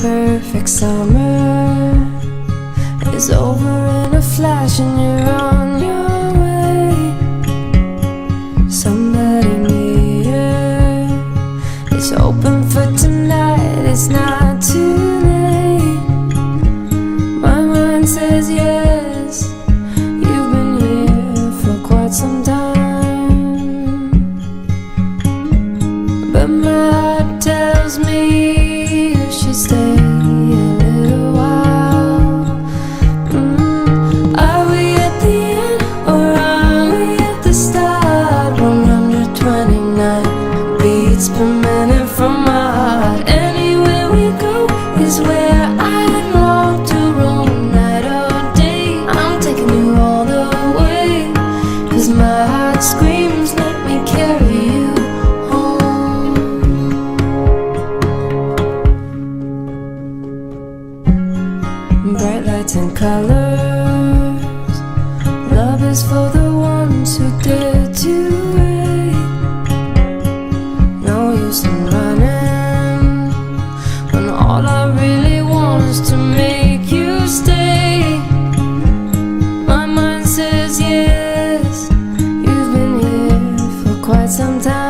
Perfect summer is over in a flash and you're on your way. Somebody near is open for tonight. It's not too late. My mind says yes. You've been here for quite some time, but my heart tells me you should stay. Per minute from my heart. Anywhere we go is where I long to roam. Night or day, I'm taking you all the way, 'cause my heart screams, let me carry you home. Bright lights and colors, love is for the ones who dare to wait. No use in running when all I really want is to make you stay. My mind says yes. You've been here for quite some time.